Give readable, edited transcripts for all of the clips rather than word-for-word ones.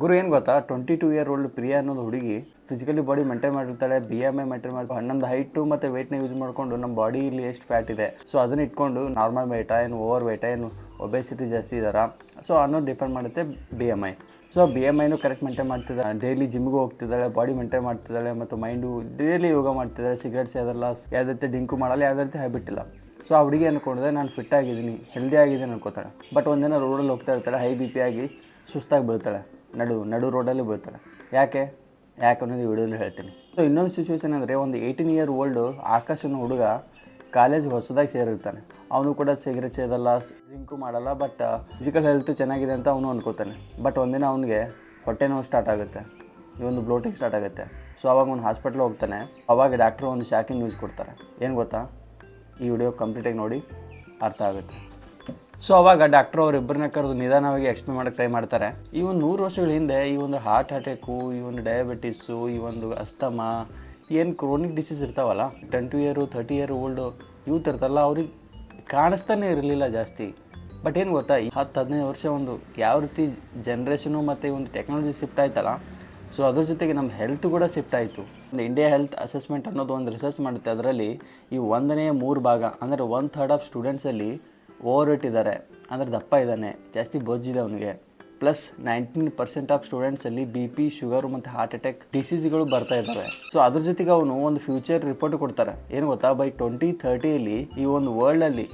ಗುರು ಏನು ಗೊತ್ತಾ, 22 ಪ್ರಿಯಾ ಅನ್ನೋದು ಹುಡುಗಿ ಫಿಸಿಕಲಿ ಬಾಡಿ ಮೇಂಟೈನ್ ಮಾಡಿರ್ತಾಳೆ, BMI ಮೇಂಟೈನ್ ಮಾಡಿ ನಮ್ದು ಹೈಟು ಮತ್ತು ವೆಯ್ಟ್ನ ಯೂಸ್ ಮಾಡಿಕೊಂಡು ನಮ್ಮ ಬಾಡಿಯಲ್ಲಿ ಎಷ್ಟು ಫ್ಯಾಟ್ ಇದೆ ಸೊ ಅದನ್ನ ಇಟ್ಕೊಂಡು ನಾರ್ಮಲ್ ವೆಯ್ಟಾ ಏನು ಓವರ್ ವೆಯ್ಟಾ ಏನು ಒಬೆಸಿಟಿ ಜಾಸ್ತಿ ಇದ್ದಾರಾ ಸೊ ಅನ್ನೋದು ಡಿಪೆಂಡ್ ಮಾಡುತ್ತೆ BMI. ಸೊ BMIನೂ ಕರೆಕ್ಟ್ ಮೇಂಟೈನ್ ಮಾಡ್ತಿದ್ದಾಳೆ, ಡೈಲಿ ಜಿಮ್ಗೆ ಹೋಗ್ತಿದ್ದಾಳೆ, ಬಾಡಿ ಮೇಂಟೈನ್ ಮಾಡ್ತಿದ್ದಾಳೆ ಮತ್ತು ಮೈಂಡು ಡೈಲಿ ಯೋಗ ಮಾಡ್ತಿದ್ದಾಳೆ, ಸಿಗರೇಟ್ಸ್ ಅದೆಲ್ಲ ಯಾವುದೇ ರೀತಿ ಡಿಂಕು ಮಾಡಲ್ಲ, ಯಾವುದೇ ರೀತಿ ಹ್ಯಾಬಿಟ್ ಇಲ್ಲ. ಸೊ ಆ ಹುಡುಗಿ ಅಂದ್ಕೊಂಡಿದೆ ನಾನು ಫಿಟ್ ಆಗಿದ್ದೀನಿ, ಹೆಲ್ದಿ ಆಗಿದ್ದೀನಿ ಅನ್ಕೋತಾಳೆ. ಬಟ್ ಒಂದಿನ ರೋಡಲ್ಲಿ ಹೋಗ್ತಾ ಇರ್ತಾಳೆ, ಹೈ BP ಆಗಿ ಸುಸ್ತಾಗಿ ಬೀಳ್ತಾಳೆ, ನಡು ರೋಡಲ್ಲಿ ಬೀಳ್ತಾಳೆ. ಯಾಕೆ ಅನ್ನೋದು ಈ ವಿಡಿಯೋದಲ್ಲಿ ಹೇಳ್ತೀನಿ. ಸೊ ಇನ್ನೊಂದು ಸಿಚುವೇಶನ್ ಅಂದರೆ, ಒಂದು 18 ಆಕಾಶ್ ಅನ್ನೋ ಹುಡುಗ ಕಾಲೇಜ್ ಹೊಸದಾಗಿ ಸೇರಿರ್ತಾನೆ. ಅವನು ಕೂಡ ಸಿಗರೇಟ್ ಸೇದಲ್ಲ, ಡ್ರಿಂಕು ಮಾಡಲ್ಲ, ಬಟ್ ಫಿಸಿಕಲ್ ಹೆಲ್ತು ಚೆನ್ನಾಗಿದೆ ಅಂತ ಅವನು ಅಂದ್ಕೋತಾನೆ. ಬಟ್ ಒಂದಿನ ಅವನಿಗೆ ಹೊಟ್ಟೆ ನೋವು ಸ್ಟಾರ್ಟ್ ಆಗುತ್ತೆ, ಈ ಒಂದು ಬ್ಲೋಟಿಂಗ್ ಸ್ಟಾರ್ಟ್ ಆಗುತ್ತೆ. ಸೊ ಅವಾಗ ಒಂದು ಹಾಸ್ಪಿಟ್ಲ್ ಹೋಗ್ತಾನೆ. ಅವಾಗ ಡಾಕ್ಟ್ರು ಒಂದು ಶಾಕಿಂಗ್ ನ್ಯೂಸ್ ಕೊಡ್ತಾರೆ. ಏನು ಗೊತ್ತಾ, ಈ ವಿಡಿಯೋ ಕಂಪ್ಲೀಟಾಗಿ ನೋಡಿ ಅರ್ಥ ಆಗುತ್ತೆ. ಸೊ ಅವಾಗ ಡಾಕ್ಟ್ರು ಅವರಿಬ್ಬರನ್ನ ಕರೆದು ನಿಧಾನವಾಗಿ ಎಕ್ಸ್ಪ್ಲೇನ್ ಮಾಡೋಕ್ಕೆ ಟ್ರೈ ಮಾಡ್ತಾರೆ. ಈ ಒಂದು 100 ವರ್ಷಗಳ ಹಿಂದೆ ಈ ಒಂದು ಹಾರ್ಟ್ ಅಟ್ಯಾಕು, ಈ ಒಂದು ಡಯಾಬಿಟಿಸು, ಈ ಒಂದು ಅಸ್ತಮಾ, ಏನು ಕ್ರೋನಿಕ್ ಡಿಸೀಸ್ ಇರ್ತಾವಲ್ಲ, 20 30 ಯೂತ್ ಇರ್ತಾರಲ್ಲ, ಅವ್ರಿಗೆ ಕಾಣಿಸ್ತಾನೆ ಇರಲಿಲ್ಲ ಜಾಸ್ತಿ. ಬಟ್ ಏನು ಗೊತ್ತಾ, 10-15 ವರ್ಷ ಒಂದು ಯಾವ ರೀತಿ ಜನ್ರೇಷನು ಮತ್ತು ಈ ಒಂದು ಟೆಕ್ನಾಲಜಿ ಶಿಫ್ಟ್ ಆಯ್ತಲ್ಲ, ಸೊ ಅದ್ರ ಜೊತೆಗೆ ನಮ್ಮ ಹೆಲ್ತ್ ಕೂಡ ಶಿಫ್ಟ್ ಆಯಿತು. ಒಂದು ಇಂಡಿಯಾ ಹೆಲ್ತ್ ಅಸೆಸ್ಮೆಂಟ್ ಅನ್ನೋದು ಒಂದು ರಿಸರ್ಚ್ ಮಾಡುತ್ತೆ. ಅದರಲ್ಲಿ ಈ 1/3 ಭಾಗ ಅಂದರೆ 1/3 ಆಫ್ ಸ್ಟೂಡೆಂಟ್ಸಲ್ಲಿ ಓವರ್ ವೇಟ್ ಇದ್ದಾರೆ, ಅಂದರೆ ದಪ್ಪ ಇದ್ದಾನೆ, ಜಾಸ್ತಿ ಬೊಜ್ಜಿದೆ ಅವನಿಗೆ. ಪ್ಲಸ್ 19% ಆಫ್ ಸ್ಟೂಡೆಂಟ್ಸಲ್ಲಿ BP, ಶುಗರು ಮತ್ತು ಹಾರ್ಟ್ ಅಟ್ಯಾಕ್ ಡಿಸೀಸ್ಗಳು ಬರ್ತಾ ಇದ್ದಾವೆ. ಸೊ ಅದ್ರ ಜೊತೆಗೆ ಅವನು ಒಂದು ಫ್ಯೂಚರ್ ರಿಪೋರ್ಟ್ ಕೊಡ್ತಾರೆ. ಏನು ಗೊತ್ತಾ, ಬೈ 2030 ಈ ಒಂದು ವರ್ಲ್ಡಲ್ಲಿ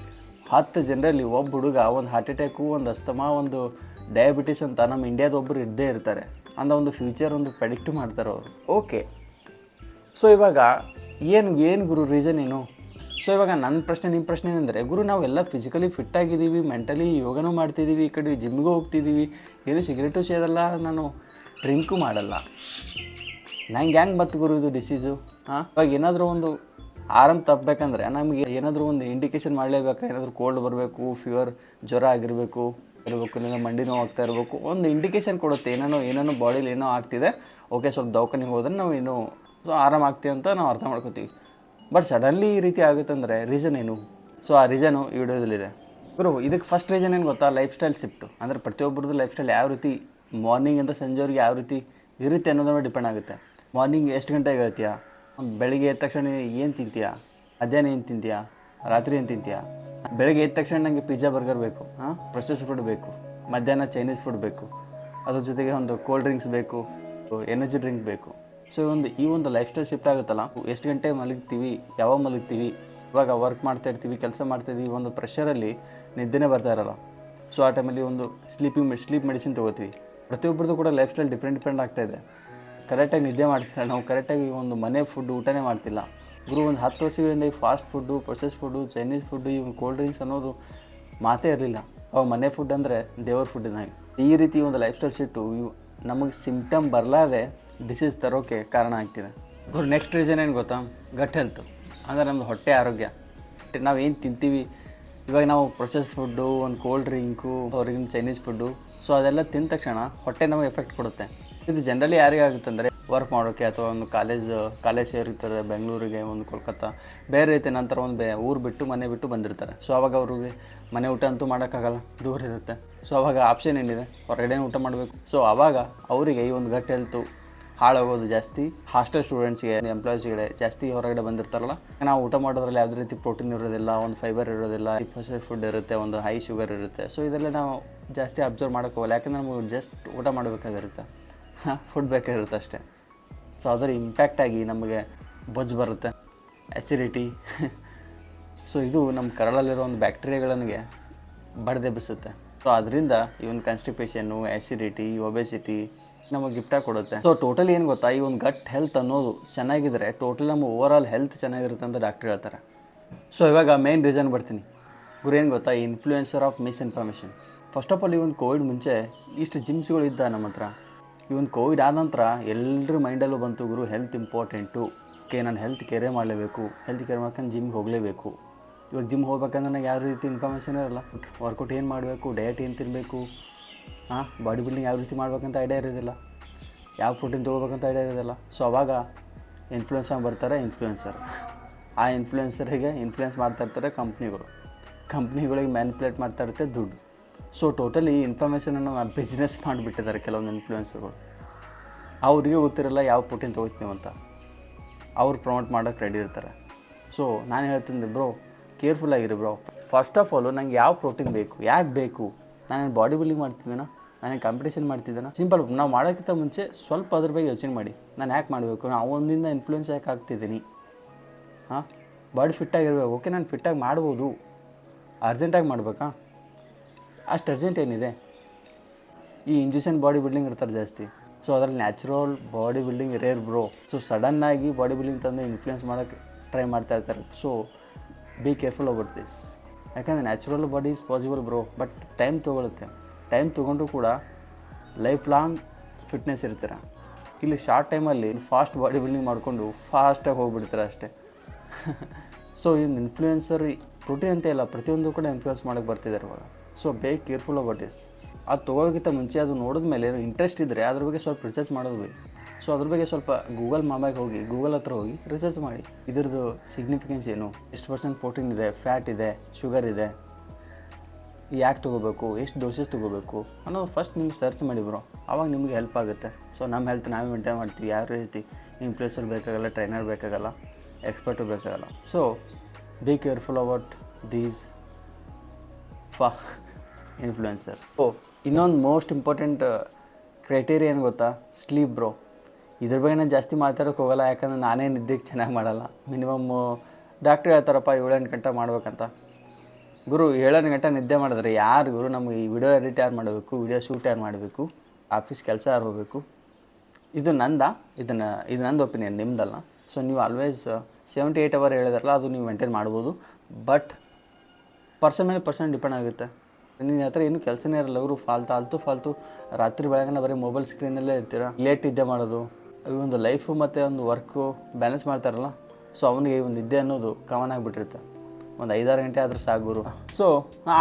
10 ಜನರಲ್ಲಿ ಒಬ್ಬ ಹುಡುಗ ಒಂದು ಹಾರ್ಟ್ ಅಟ್ಯಾಕು, ಒಂದು ಅಸ್ತಮಾ, ಒಂದು ಡಯಾಬಿಟಿಸ್ ಅಂತ ನಮ್ಮ ಇಂಡಿಯಾದ ಒಬ್ಬರು ಇದ್ದೇ ಇರ್ತಾರೆ ಅನ್ನೋ ಒಂದು ಫ್ಯೂಚರ್ ಒಂದು ಪ್ರೆಡಿಕ್ಟ್ ಮಾಡ್ತಾರೆ ಅವರು. ಓಕೆ, ಸೊ ಇವಾಗ ಏನು ಗುರು ರೀಸನ್ ಏನು? ಸೊ ಇವಾಗ ನನ್ನ ಪ್ರಶ್ನೆ, ನಿಮ್ಮ ಪ್ರಶ್ನೆ ಏನಂದರೆ, ಗುರು ನಾವೆಲ್ಲ ಫಿಸಿಕಲಿ ಫಿಟ್ ಆಗಿದ್ದೀವಿ, ಮೆಂಟಲಿ ಯೋಗನೂ ಮಾಡ್ತಿದ್ದೀವಿ, ಈ ಕಡೆ ಜಿಮ್ಗೂ ಹೋಗ್ತಿದ್ದೀವಿ, ಏನು ಸಿಗರೇಟು ಸೇದಲ್ಲ, ನಾನು ಡ್ರಿಂಕು ಮಾಡಲ್ಲ, ನಂಗೆ ಹೆಂಗೆ ಬತ್ತು ಗುರು ಇದು ಡಿಸೀಸು? ಇವಾಗ ಏನಾದರೂ ಒಂದು ಆರಾಮ್ ತಪ್ಪಬೇಕಂದ್ರೆ ನಮಗೆ ಏನಾದರೂ ಒಂದು ಇಂಡಿಕೇಶನ್ ಮಾಡಲೇಬೇಕು. ಏನಾದರೂ ಕೋಲ್ಡ್ ಬರಬೇಕು, ಫೀವರ್, ಜ್ವರ ಆಗಿರಬೇಕು, ಇಲ್ಲ ಮಂಡಿ ನೋವು ಆಗ್ತಾ ಇರಬೇಕು, ಒಂದು ಇಂಡಿಕೇಶನ್ ಕೊಡುತ್ತೆ. ಏನೇನೋ ಬಾಡಿಲಿ ಏನೋ ಆಗ್ತಿದೆ, ಓಕೆ ಸ್ವಲ್ಪ ದವಾಖಾನೆಗೆ ಹೋದ್ರೆ ನಾವು ಇನ್ನೂ ಸೊ ಆರಾಮಾಗ್ತೀವಿ ಅಂತ ನಾವು ಅರ್ಥ ಮಾಡ್ಕೋತೀವಿ. ಬಟ್ ಸಡನ್ಲಿ ಈ ರೀತಿ ಆಗುತ್ತಂದರೆ ರೀಸನ್ ಏನು? ಸೊ ಆ ರೀಸನು ಈ ವಿಡಿಯೋದಲ್ಲಿದೆ ಗುರು. ಇದಕ್ಕೆ ಫಸ್ಟ್ ರೀಸನ್ ಏನು ಗೊತ್ತಾ, ಲೈಫ್ ಸ್ಟೈಲ್ ಶಿಫ್ಟು. ಅಂದರೆ ಪ್ರತಿಯೊಬ್ಬರದ್ದು ಲೈಫ್ ಸ್ಟೈಲ್ ಯಾವ ರೀತಿ ಮಾರ್ನಿಂಗಿಂದ ಸಂಜೆವರೆಗೆ ಯಾವ ರೀತಿ ಇರುತ್ತೆ ಅನ್ನೋದ್ರ ಮೇಲೆ ಡಿಪೆಂಡ್ ಆಗುತ್ತೆ. ಮಾರ್ನಿಂಗ್ ಎಷ್ಟು ಗಂಟೆಗೆ ಹೇಳ್ತೀಯಾ, ಬೆಳಿಗ್ಗೆ ಎದ್ದ ತಕ್ಷಣ ಏನು ತಿಂತೀಯಾ, ಮಧ್ಯಾಹ್ನ ಏನು ತಿಂತೀಯಾ, ರಾತ್ರಿ ಏನು ತಿಂತೀಯಾ? ಬೆಳಗ್ಗೆ ಎದ್ದ ತಕ್ಷಣ ನನಗೆ ಪಿಜ್ಜಾ ಬರ್ಗರ್ ಬೇಕು, ಪ್ರೊಸೆಸ್ ಫುಡ್ ಬೇಕು, ಮಧ್ಯಾಹ್ನ ಚೈನೀಸ್ ಫುಡ್ ಬೇಕು, ಅದ್ರ ಜೊತೆಗೆ ಒಂದು ಕೋಲ್ಡ್ ಡ್ರಿಂಕ್ಸ್ ಬೇಕು, ಎನರ್ಜಿ ಡ್ರಿಂಕ್ ಬೇಕು. ಸೊ ಈ ಒಂದು ಲೈಫ್ ಸ್ಟೈಲ್ ಶಿಫ್ಟ್ ಆಗುತ್ತಲ್ಲ, ಎಷ್ಟು ಗಂಟೆ ಮಲಗ್ತೀವಿ, ಯಾವಾಗ ಮಲಗ್ತೀವಿ, ಇವಾಗ ವರ್ಕ್ ಮಾಡ್ತಾ ಇರ್ತೀವಿ, ಕೆಲಸ ಮಾಡ್ತಾಯಿದ್ದೀವಿ, ಒಂದು ಪ್ರೆಷರಲ್ಲಿ ನಿದ್ದೆನೇ ಬರ್ತಾ ಇರೋಲ್ಲ. ಸೊ ಆ ಟೈಮಲ್ಲಿ ಒಂದು ಸ್ಲೀಪ್ ಮೆಡಿಸಿನ್ ತೊಗೋತೀವಿ. ಪ್ರತಿಯೊಬ್ಬರದ್ದು ಕೂಡ ಲೈಫ್ ಸ್ಟೈಲ್ ಡಿಫ್ರೆಂಟ್ ಆಗ್ತಾಯಿದೆ. ಕರೆಕ್ಟಾಗಿ ನಿದ್ದೆ ಮಾಡ್ತಿಲ್ಲ ನಾವು, ಕರೆಕ್ಟಾಗಿ ಒಂದು ಮನೆ ಫುಡ್ ಊಟನೇ ಮಾಡ್ತಿಲ್ಲ ಗುರು. ಒಂದು 10 ವರ್ಷಗಳಿಂದ ಈ fast food, process food, Chinese food, ಇವು ಕೋಲ್ಡ್ ಡ್ರಿಂಕ್ಸ್ ಅನ್ನೋದು ಮಾತೇ ಇರಲಿಲ್ಲ. ಅವಾಗ ಮನೆ ಫುಡ್ ಅಂದರೆ ದೇವ್ರ ಫುಡ್ಡಿನಾಗಿ. ಈ ರೀತಿ ಒಂದು ಲೈಫ್ ಸ್ಟೈಲ್ ಶಿಫ್ಟು ನಮಗೆ ಸಿಂಪ್ಟಮ್ ಬರಲಾದೆ ಡಿಸೀಸ್ ತರೋಕ್ಕೆ ಕಾರಣ ಆಗ್ತಿದೆ ಗುರು. ನೆಕ್ಸ್ಟ್ ರೀಸನ್ ಏನು ಗೊತ್ತಾ, ಗಟ್ ಹೆಲ್ತು. ಅಂದರೆ ನಮ್ಮದು ಹೊಟ್ಟೆ ಆರೋಗ್ಯ. ನಾವು ಏನು ತಿಂತೀವಿ, ಇವಾಗ ನಾವು ಪ್ರೊಸೆಸ್ ಫುಡ್ಡು, ಒಂದು ಕೋಲ್ಡ್ ಡ್ರಿಂಕು, ಹೊರಗಿನ ಚೈನೀಸ್ ಫುಡ್ಡು, ಸೊ ಅದೆಲ್ಲ ತಿಂದ ತಕ್ಷಣ ಹೊಟ್ಟೆ ನಮಗೆ ಎಫೆಕ್ಟ್ ಕೊಡುತ್ತೆ. ಇದು ಜನರಲಿ ಯಾರಿಗಾಗುತ್ತೆ ಅಂದರೆ, ವರ್ಕ್ ಮಾಡೋಕ್ಕೆ ಅಥವಾ ಒಂದು ಕಾಲೇಜ್ ಸೇರಿರ್ತಾರೆ ಬೆಂಗಳೂರಿಗೆ, ಒಂದು ಕೋಲ್ಕತ್ತಾ, ಬೇರೆ ರೀತಿ ನಂತರ ಒಂದು ಊರು ಬಿಟ್ಟು ಮನೆ ಬಿಟ್ಟು ಬಂದಿರ್ತಾರೆ. ಸೊ ಅವಾಗ ಅವ್ರಿಗೆ ಮನೆ ಊಟ ಅಂತೂ ಮಾಡೋಕ್ಕಾಗಲ್ಲ, ದೂರ ಇರುತ್ತೆ. ಸೊ ಅವಾಗ ಆಪ್ಷನ್ ಏನಿದೆ, ಹೊರಗಡೆ ಊಟ ಮಾಡಬೇಕು. ಸೊ ಆವಾಗ ಅವರಿಗೆ ಈ ಒಂದು ಗಟ್ ಹೆಲ್ತು ಹಾಳಾಗೋದು ಜಾಸ್ತಿ. ಹಾಸ್ಟೆಲ್ ಸ್ಟೂಡೆಂಟ್ಸ್ಗೆ, ಎಂಪ್ಲಾಯೀಸ್ಗೆ ಜಾಸ್ತಿ ಹೊರಗಡೆ ಬಂದಿರ್ತಾರಲ್ಲ, ನಾವು ಊಟ ಮಾಡೋದ್ರಲ್ಲಿ ಯಾವುದೇ ರೀತಿ ಪ್ರೋಟೀನ್ ಇರೋದಿಲ್ಲ, ಒಂದು ಫೈಬರ್ ಇರೋದಿಲ್ಲ, ಪ್ರೊಸೆಸ್ಡ್ ಫುಡ್ ಇರುತ್ತೆ, ಒಂದು ಹೈ ಶುಗರ್ ಇರುತ್ತೆ. ಸೊ ಇದೆಲ್ಲ ನಾವು ಜಾಸ್ತಿ ಅಬ್ಸರ್ವ್ ಮಾಡೋಕ್ಕೋಗಲ್ಲ, ಯಾಕಂದರೆ ನಮಗೆ ಜಸ್ಟ್ ಊಟ ಮಾಡಬೇಕಾಗಿರುತ್ತೆ, ಫುಡ್ ಬೇಕಾಗಿರುತ್ತೆ ಅಷ್ಟೇ. ಸೊ ಅದರ ಇಂಪ್ಯಾಕ್ಟಾಗಿ ನಮಗೆ ಬೊಜ್ಜು ಬರುತ್ತೆ, ಆ್ಯಸಿಡಿಟಿ. ಸೊ ಇದು ನಮ್ಮ ಕರಳಲ್ಲಿರೋ ಒಂದು ಬ್ಯಾಕ್ಟೀರಿಯಾಗಳಿಗೆ ಬಡಿದೆಬ್ಬಿಸುತ್ತೆ. ಸೊ ಅದರಿಂದ ಈ ಒಂದು ಕಾನ್ಸ್ಟಿಪೇಷನ್ನು, ಆ್ಯಸಿಡಿಟಿ, ಒಬೆಸಿಟಿ ನಮಗೆ ಗಿಫ್ಟಾಗಿ ಕೊಡುತ್ತೆ. ಸೊ ಟೋಟಲಿ ಏನು ಗೊತ್ತಾ, ಈ ಒಂದು ಗಟ್ ಹೆಲ್ತ್ ಅನ್ನೋದು ಚೆನ್ನಾಗಿದ್ದರೆ ಟೋಟಲ್ ನಮ್ಮ ಓವರಾಲ್ ಹೆಲ್ತ್ ಚೆನ್ನಾಗಿರುತ್ತೆ ಅಂತ ಡಾಕ್ಟ್ರ್ ಹೇಳ್ತಾರೆ. ಸೊ ಇವಾಗ ಮೇನ್ ರೀಸನ್ ಬರ್ತೀನಿ ಗುರು. ಏನು ಗೊತ್ತಾ, ಈ influencer of misinformation. First of all ಈ ಒಂದು ಕೋವಿಡ್ ಮುಂಚೆ ಇಷ್ಟು ಜಿಮ್ಸ್ಗಳು ಇದ್ದ ನಮ್ಮ ಹತ್ರ. ಈ ಒಂದು ಕೋವಿಡ್ ಆದ ನಂತರ ಎಲ್ಲರ ಮೈಂಡಲ್ಲೂ ಬಂತು ಗುರು, ಹೆಲ್ತ್ ಇಂಪಾರ್ಟೆಂಟು, ನಾನು ಹೆಲ್ತ್ ಕೇರೇ ಮಾಡಲೇಬೇಕು, ಹೆಲ್ತ್ ಕೇರ್ ಮಾಡ್ಕೊಂಡು ಜಿಮ್ಗೆ ಹೋಗಲೇಬೇಕು. ಇವಾಗ ಜಿಮ್ ಹೋಗ್ಬೇಕಂದ್ರೆ ನನಗೆ ಯಾವ ರೀತಿ ಇನ್ಫಾರ್ಮೇಷನ್ ಇರೋಲ್ಲ. ವರ್ಕೌಟ್ ಏನು ಮಾಡಬೇಕು, ಡಯಟ್ ಏನು ತಿನ್ನಬೇಕು, ಬಾಡಿ ಬಿಲ್ಡಿಂಗ್ ಯಾವ ರೀತಿ ಮಾಡ್ಬೇಕಂತ ಐಡಿಯಾ ಇರೋದಿಲ್ಲ, ಯಾವ ಪ್ರೋಟೀನ್ ತೊಗೋಬೇಕಂತ ಐಡಿಯಾ ಇರೋದಿಲ್ಲ. ಸೊ ಅವಾಗ ಇನ್ಫ್ಲೂಯೆನ್ಸರ್ ಬರ್ತಾರೆ ಇನ್ಫ್ಲೂಯೆನ್ಸರ್. ಆ ಇನ್ಫ್ಲೂಯೆನ್ಸರಿಗೆ ಇನ್ಫ್ಲೂಯೆನ್ಸ್ ಮಾಡ್ತಾ ಇರ್ತಾರೆ ಕಂಪ್ನಿಗಳಿಗೆ ಮ್ಯಾನಿಪ್ಯುಲೇಟ್ ಮಾಡ್ತಾ ಇರುತ್ತೆ ದುಡ್ಡು. ಸೊ ಟೋಟಲಿ ಈ ಇನ್ಫಾರ್ಮೇಷನನ್ನು ಬಿಸ್ನೆಸ್ ಮಾಡಿಬಿಟ್ಟಿದ್ದಾರೆ ಕೆಲವೊಂದು ಇನ್ಫ್ಲೂಯೆನ್ಸರ್ಗಳು. ಅವ್ರಿಗೆ ಗೊತ್ತಿರಲ್ಲ ಯಾವ ಪ್ರೋಟೀನ್ ತೊಗೋತೀವಿ ಅಂತ, ಅವ್ರು ಪ್ರಮೋಟ್ ಮಾಡೋಕ್ಕೆ ರೆಡಿ ಇರ್ತಾರೆ. ಸೊ ನಾನು ಹೇಳ್ತೀನಿ ಬ್ರೋ, ಕೇರ್ಫುಲ್ ಆಗಿರಿ ಬ್ರೋ. ಫಸ್ಟ್ ಆಫ್ ಆಲು ನಂಗೆ ಯಾವ ಪ್ರೋಟೀನ್ ಬೇಕು, ಯಾಕೆ ಬೇಕು, ನಾನು ಬಾಡಿ ಬಿಲ್ಡಿಂಗ್ ಮಾಡ್ತಿದ್ದೇನೆ, ನಾನು ಕಾಂಪಿಟೇಷನ್ ಮಾಡ್ತಿದ್ದೇನೆ, ಸಿಂಪಲ್. ನಾವು ಮಾಡೋಕ್ಕಿಂತ ಮುಂಚೆ ಸ್ವಲ್ಪ ಅದ್ರ ಬಗ್ಗೆ ಯೋಚನೆ ಮಾಡಿ, ನಾನು ಯಾಕೆ ಮಾಡಬೇಕು, ನಾನು ಒಂದಿಂದ ಇನ್ಫ್ಲೂಯೆನ್ಸ್ ಯಾಕೆ ಆಗ್ತಿದ್ದೀನಿ. ಹಾಂ, ಬಾಡಿ ಫಿಟ್ಟಾಗಿರ್ಬೇಕು. ಓಕೆ, ನಾನು ಫಿಟ್ಟಾಗಿ ಮಾಡ್ಬೋದು, ಅರ್ಜೆಂಟಾಗಿ ಮಾಡಬೇಕಾ? ಅಷ್ಟು ಅರ್ಜೆಂಟ್ ಏನಿದೆ? ಈ ಇಂಜೆಕ್ಷನ್ ಬಾಡಿ ಬಿಲ್ಡಿಂಗ್ ಇರ್ತಾರೆ ಜಾಸ್ತಿ. ಸೊ ಅದರಲ್ಲಿ natural body building rare bro. So ಸಡನ್ನಾಗಿ ಬಾಡಿ ಬಿಲ್ಡಿಂಗ್ ತಂದು ಇನ್ಫ್ಲೂಯೆನ್ಸ್ ಮಾಡೋಕ್ಕೆ ಟ್ರೈ ಮಾಡ್ತಾ ಇರ್ತಾರೆ. So be careful about this. ಯಾಕಂದರೆ natural body is possible bro, but time ತೊಗೊಳುತ್ತೆ. ಟೈಮ್ ತೊಗೊಂಡ್ರು ಕೂಡ ಲೈಫ್ ಲಾಂಗ್ ಫಿಟ್ನೆಸ್ ಇರ್ತೀರ. ಇಲ್ಲಿ ಶಾರ್ಟ್ ಟೈಮಲ್ಲಿ ಫಾಸ್ಟ್ ಬಾಡಿ ಬಿಲ್ಡಿಂಗ್ ಮಾಡಿಕೊಂಡು ಫಾಸ್ಟಾಗಿ ಹೋಗ್ಬಿಡ್ತಾರೆ ಅಷ್ಟೇ. ಸೊ ಇನ್ನು ಇನ್ಫ್ಲೂಯೆನ್ಸರ್ ಪ್ರೋಟೀನ್ ಅಂತ ಇಲ್ಲ, ಪ್ರತಿಯೊಂದು ಕೂಡ ಇನ್ಫ್ಲೂಯೆನ್ಸ್ ಮಾಡೋಕ್ಕೆ ಬರ್ತಿದ್ದಾರೆ ಇವಾಗ. ಸೊ ಬೇ ಕೇರ್ಫುಲ್ ಅಬೌಟ್ ದಿಸ್. ಅದು ತೊಗೊಳೋಕ್ಕಿಂತ ಮುಂಚೆ ಅದು ನೋಡಿದ ಮೇಲೆ ಇಂಟ್ರೆಸ್ಟ್ ಇದ್ದರೆ ಅದ್ರ ಬಗ್ಗೆ ಸ್ವಲ್ಪ ರಿಸರ್ಚ್ ಮಾಡೋದು ಬೇಕು. ಸೊ ಅದ್ರ ಬಗ್ಗೆ ಸ್ವಲ್ಪ ಗೂಗಲ್ ಮಾಮಾಗೆ ಹೋಗಿ, ಗೂಗಲ್ ಹತ್ರ ಹೋಗಿ ರಿಸರ್ಚ್ ಮಾಡಿ, ಇದ್ರದ್ದು ಸಿಗ್ನಿಫಿಕೆನ್ಸ್ ಏನು, ಎಷ್ಟು ಪರ್ಸೆಂಟ್ ಪ್ರೋಟೀನ್ ಇದೆ, ಫ್ಯಾಟ್ ಇದೆ, ಶುಗರ್ ಇದೆ, ಯಾಕೆ ತೊಗೋಬೇಕು, ಎಷ್ಟು ಡೋಸಸ್ ತೊಗೋಬೇಕು ಅನ್ನೋದು ಫಸ್ಟ್ ನಿಮ್ಗೆ ಸರ್ಚ್ ಮಾಡಿ ಬ್ರೋ. ಆವಾಗ ನಿಮಗೆ ಹೆಲ್ಪ್ ಆಗುತ್ತೆ. ಸೊ ನಮ್ಮ ಹೆಲ್ತ್ ನಾವೇ ಮೇಂಟೈನ್ ಮಾಡ್ತೀವಿ. ಯಾವ ರೀತಿ ಇನ್ಫ್ಲೂಯೆನ್ಸರ್ ಬೇಕಾಗಲ್ಲ, ಟ್ರೈನರ್ ಬೇಕಾಗಲ್ಲ, ಎಕ್ಸ್ಪರ್ಟು ಬೇಕಾಗಲ್ಲ. So be careful about these influencers. So ಇನ್ನೊಂದು ಮೋಸ್ಟ್ ಇಂಪಾರ್ಟೆಂಟ್ ಕ್ರೈಟೀರಿಯಾ ಏನು ಗೊತ್ತಾ? Sleep bro. ಇದ್ರ ಬಗ್ಗೆ ನಾನು ಜಾಸ್ತಿ ಮಾತಾಡೋಕ್ಕೆ ಹೋಗಲ್ಲ, ಯಾಕಂದರೆ ನಾನೇ ನಿದ್ದೆಗೆ ಚೆನ್ನಾಗಿ ಮಾಡಲ್ಲ. ಮಿನಿಮಮ್ ಡಾಕ್ಟ್ರ್ ಹೇಳ್ತಾರಪ್ಪ 7-8 ಗಂಟೆ ಮಾಡ್ಬೇಕಂತ. ಗುರು 7-8 ಗಂಟೆ ನಿದ್ದೆ ಮಾಡಿದ್ರೆ ಯಾರು ಗುರು? ನಮಗೆ ಈ ವಿಡಿಯೋ ಎಡಿಟ್ ಯಾರು ಮಾಡಬೇಕು, ವಿಡಿಯೋ ಶೂಟ್ ಯಾರು ಮಾಡಬೇಕು, ಆಫೀಸ್ ಕೆಲಸ ಯಾರು ಹೋಗಬೇಕು? ಇದು ಇದು ನಂದು ಒಪಿನಿಯನ್, ನಿಮ್ಮದಲ್ಲ. ಸೊ ನೀವು ಆಲ್ವೇಸ್ 7-8 ಅವರ್ ಹೇಳಿದಾರಲ್ಲ, ಅದು ನೀವು ಮೇಂಟೈನ್ ಮಾಡ್ಬೋದು. ಬಟ್ ಪರ್ಸನ್ ಮೇಲೆ ಪರ್ಸನ್ ಡಿಪೆಂಡ್ ಆಗುತ್ತೆ. ನಿನ್ನ ಹತ್ರ ಏನೂ ಕೆಲಸನೇ ಇರಲ್ಲ ಅವರು, ಫಾಲ್ತು ರಾತ್ರಿ ಬೆಳಗ್ಗೆ ಬರೀ ಮೊಬೈಲ್ ಸ್ಕ್ರೀನಲ್ಲೇ ಇರ್ತೀರ, ಲೇಟ್ ನಿದ್ದೆ ಮಾಡೋದು. ಒಂದು ಲೈಫು ಮತ್ತು ಒಂದು ವರ್ಕು ಬ್ಯಾಲೆನ್ಸ್ ಮಾಡ್ತಾರಲ್ಲ, ಸೊ ಅವನಿಗೆ ಒಂದು ನಿದ್ದೆ ಅನ್ನೋದು ಕಾಮನ್ ಆಗಿಬಿಟ್ಟಿರುತ್ತೆ. ಒಂದು 5-6 ಗಂಟೆ ಆದರೂ ಸಾಕು ಗುರು. ಸೊ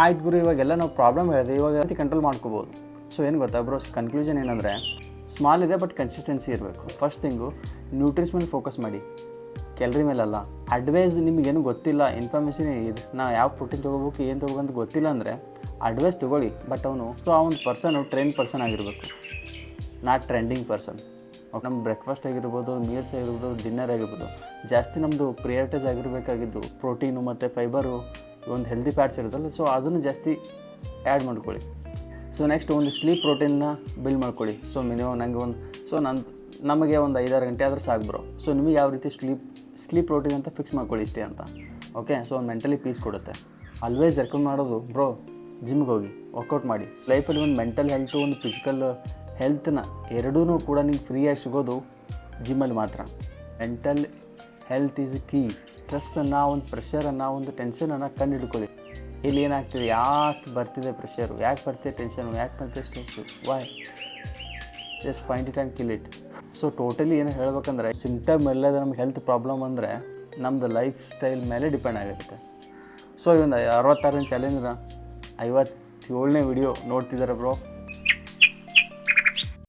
ಆಯ್ತು ಗುರು, ಇವಾಗೆಲ್ಲ ನಾವು ಪ್ರಾಬ್ಲಮ್ ಹೇಳಿದೆ, ಇವಾಗ ಕಂಟ್ರೋಲ್ ಮಾಡ್ಕೋಬೋದು. ಸೊ ಏನು ಗೊತ್ತಾ ಬ್ರೋ, ಕನ್ಕ್ಲೂಷನ್ ಏನಂದರೆ ಸ್ಮಾಲ್ ಇದೆ ಬಟ್ ಕನ್ಸಿಸ್ಟೆನ್ಸಿ ಇರಬೇಕು. ಫಸ್ಟ್ ಥಿಂಗು ನ್ಯೂಟ್ರಿಷನ್ ಮೇಲೆ ಫೋಕಸ್ ಮಾಡಿ, ಕ್ಯಾಲರಿ ಮೇಲಲ್ಲ. ಅಡ್ವೈಸ್ ನಿಮಗೇನು ಗೊತ್ತಿಲ್ಲ, ಇನ್ಫಾರ್ಮೇಷನ್ ಇದು, ನಾವು ಯಾವ ಪ್ರೋಟೀನ್ ತೊಗೋಬೇಕು, ಏನು ತೊಗೋಬೇಕಂತ ಗೊತ್ತಿಲ್ಲ ಅಂದರೆ ಅಡ್ವೈಸ್ ತೊಗೊಳ್ಳಿ. ಬಟ್ ಅವನು ಪರ್ಸನು ಟ್ರೆಂಡ್ ಪರ್ಸನ್ ಆಗಿರಬೇಕು, ನಾಟ್ ಟ್ರೆಂಡಿಂಗ್ ಪರ್ಸನ್. ನಮ್ಮ ಬ್ರೇಕ್ಫಾಸ್ಟ್ ಆಗಿರ್ಬೋದು, ಮೀಲ್ಸ್ ಆಗಿರ್ಬೋದು, ಡಿನ್ನರ್ ಆಗಿರ್ಬೋದು, ಜಾಸ್ತಿ ನಮ್ಮದು ಪ್ರಿಯಾರಿಟೈಸ್ ಆಗಿರಬೇಕಾಗಿದ್ದು ಪ್ರೋಟೀನು ಮತ್ತು ಫೈಬರು, ಒಂದು ಹೆಲ್ದಿ ಫ್ಯಾಟ್ಸ್ ಇರುತ್ತಲ್ಲ, ಸೊ ಅದನ್ನು ಜಾಸ್ತಿ ಆ್ಯಡ್ ಮಾಡ್ಕೊಳ್ಳಿ. ಸೊ ನೆಕ್ಸ್ಟ್ ಒಂದು ಸ್ಲೀಪ್ ಪ್ರೋಟೀನ್ನ ಬಿಲ್ಡ್ ಮಾಡ್ಕೊಳ್ಳಿ. ಸೊ ಮಿನಿಮಮ್ ನಮಗೆ ಒಂದು 5-6 ಗಂಟೆ ಆದರೂ ಸಾಕು ಬ್ರೋ. ಸೊ ನಿಮಗೆ ಯಾವ ರೀತಿ ಸ್ಲೀಪ್ ಪ್ರೋಟೀನ್ ಅಂತ ಫಿಕ್ಸ್ ಮಾಡ್ಕೊಳ್ಳಿ ಇಷ್ಟೇ ಅಂತ. ಓಕೆ, ಸೊ ಒಂದು ಮೆಂಟಲಿ ಪೀಸ್ ಕೊಡುತ್ತೆ. ಆಲ್ವೇಸ್ ರೆಕಮೆಂಡ್ ಮಾಡೋದು ಬ್ರೋ, ಜಿಮ್ಗೆ ಹೋಗಿ ವರ್ಕೌಟ್ ಮಾಡಿ. ಲೈಫಲ್ಲಿ ಒಂದು ಮೆಂಟಲ್ ಹೆಲ್ತು, ಒಂದು ಫಿಸಿಕಲ್ ಹೆಲ್ತ್ನ ಎರಡೂ ಕೂಡ ನಿಮ್ಗೆ ಫ್ರೀಯಾಗಿ ಸಿಗೋದು ಜಿಮ್ಮಲ್ಲಿ ಮಾತ್ರ. Mental health is key. ಸ್ಟ್ರೆಸ್ಸನ್ನು, ಒಂದು ಪ್ರೆಷರನ್ನು, ಒಂದು ಟೆನ್ಷನನ್ನು ಕಂಡು ಹಿಡ್ಕೊಳ್ಳಿ. ಇಲ್ಲಿ ಏನಾಗ್ತಿದೆ, ಯಾಕೆ ಬರ್ತಿದೆ ಪ್ರೆಷರು, ಯಾಕೆ ಬರ್ತಿದೆ ಟೆನ್ಷನು, ಯಾಕೆ ಬರ್ತಿದೆ stress, why? Just find it and kill it. So totally ಏನು ಹೇಳ್ಬೇಕಂದ್ರೆ, ಸಿಂಪ್ಟಮ್ ಎಲ್ಲದ ನಮ್ಗೆ ಹೆಲ್ತ್ ಪ್ರಾಬ್ಲಮ್ ಅಂದರೆ ನಮ್ಮದು ಲೈಫ್ ಸ್ಟೈಲ್ ಮೇಲೆ ಡಿಪೆಂಡ್ ಆಗಿರುತ್ತೆ. ಸೊ ಈ ಒಂದು 66 ಚಾಲೆಂಜ್ನ 57ನೇ ವಿಡಿಯೋ ನೋಡ್ತಿದ್ದಾರೆ ಬ್ರೋ.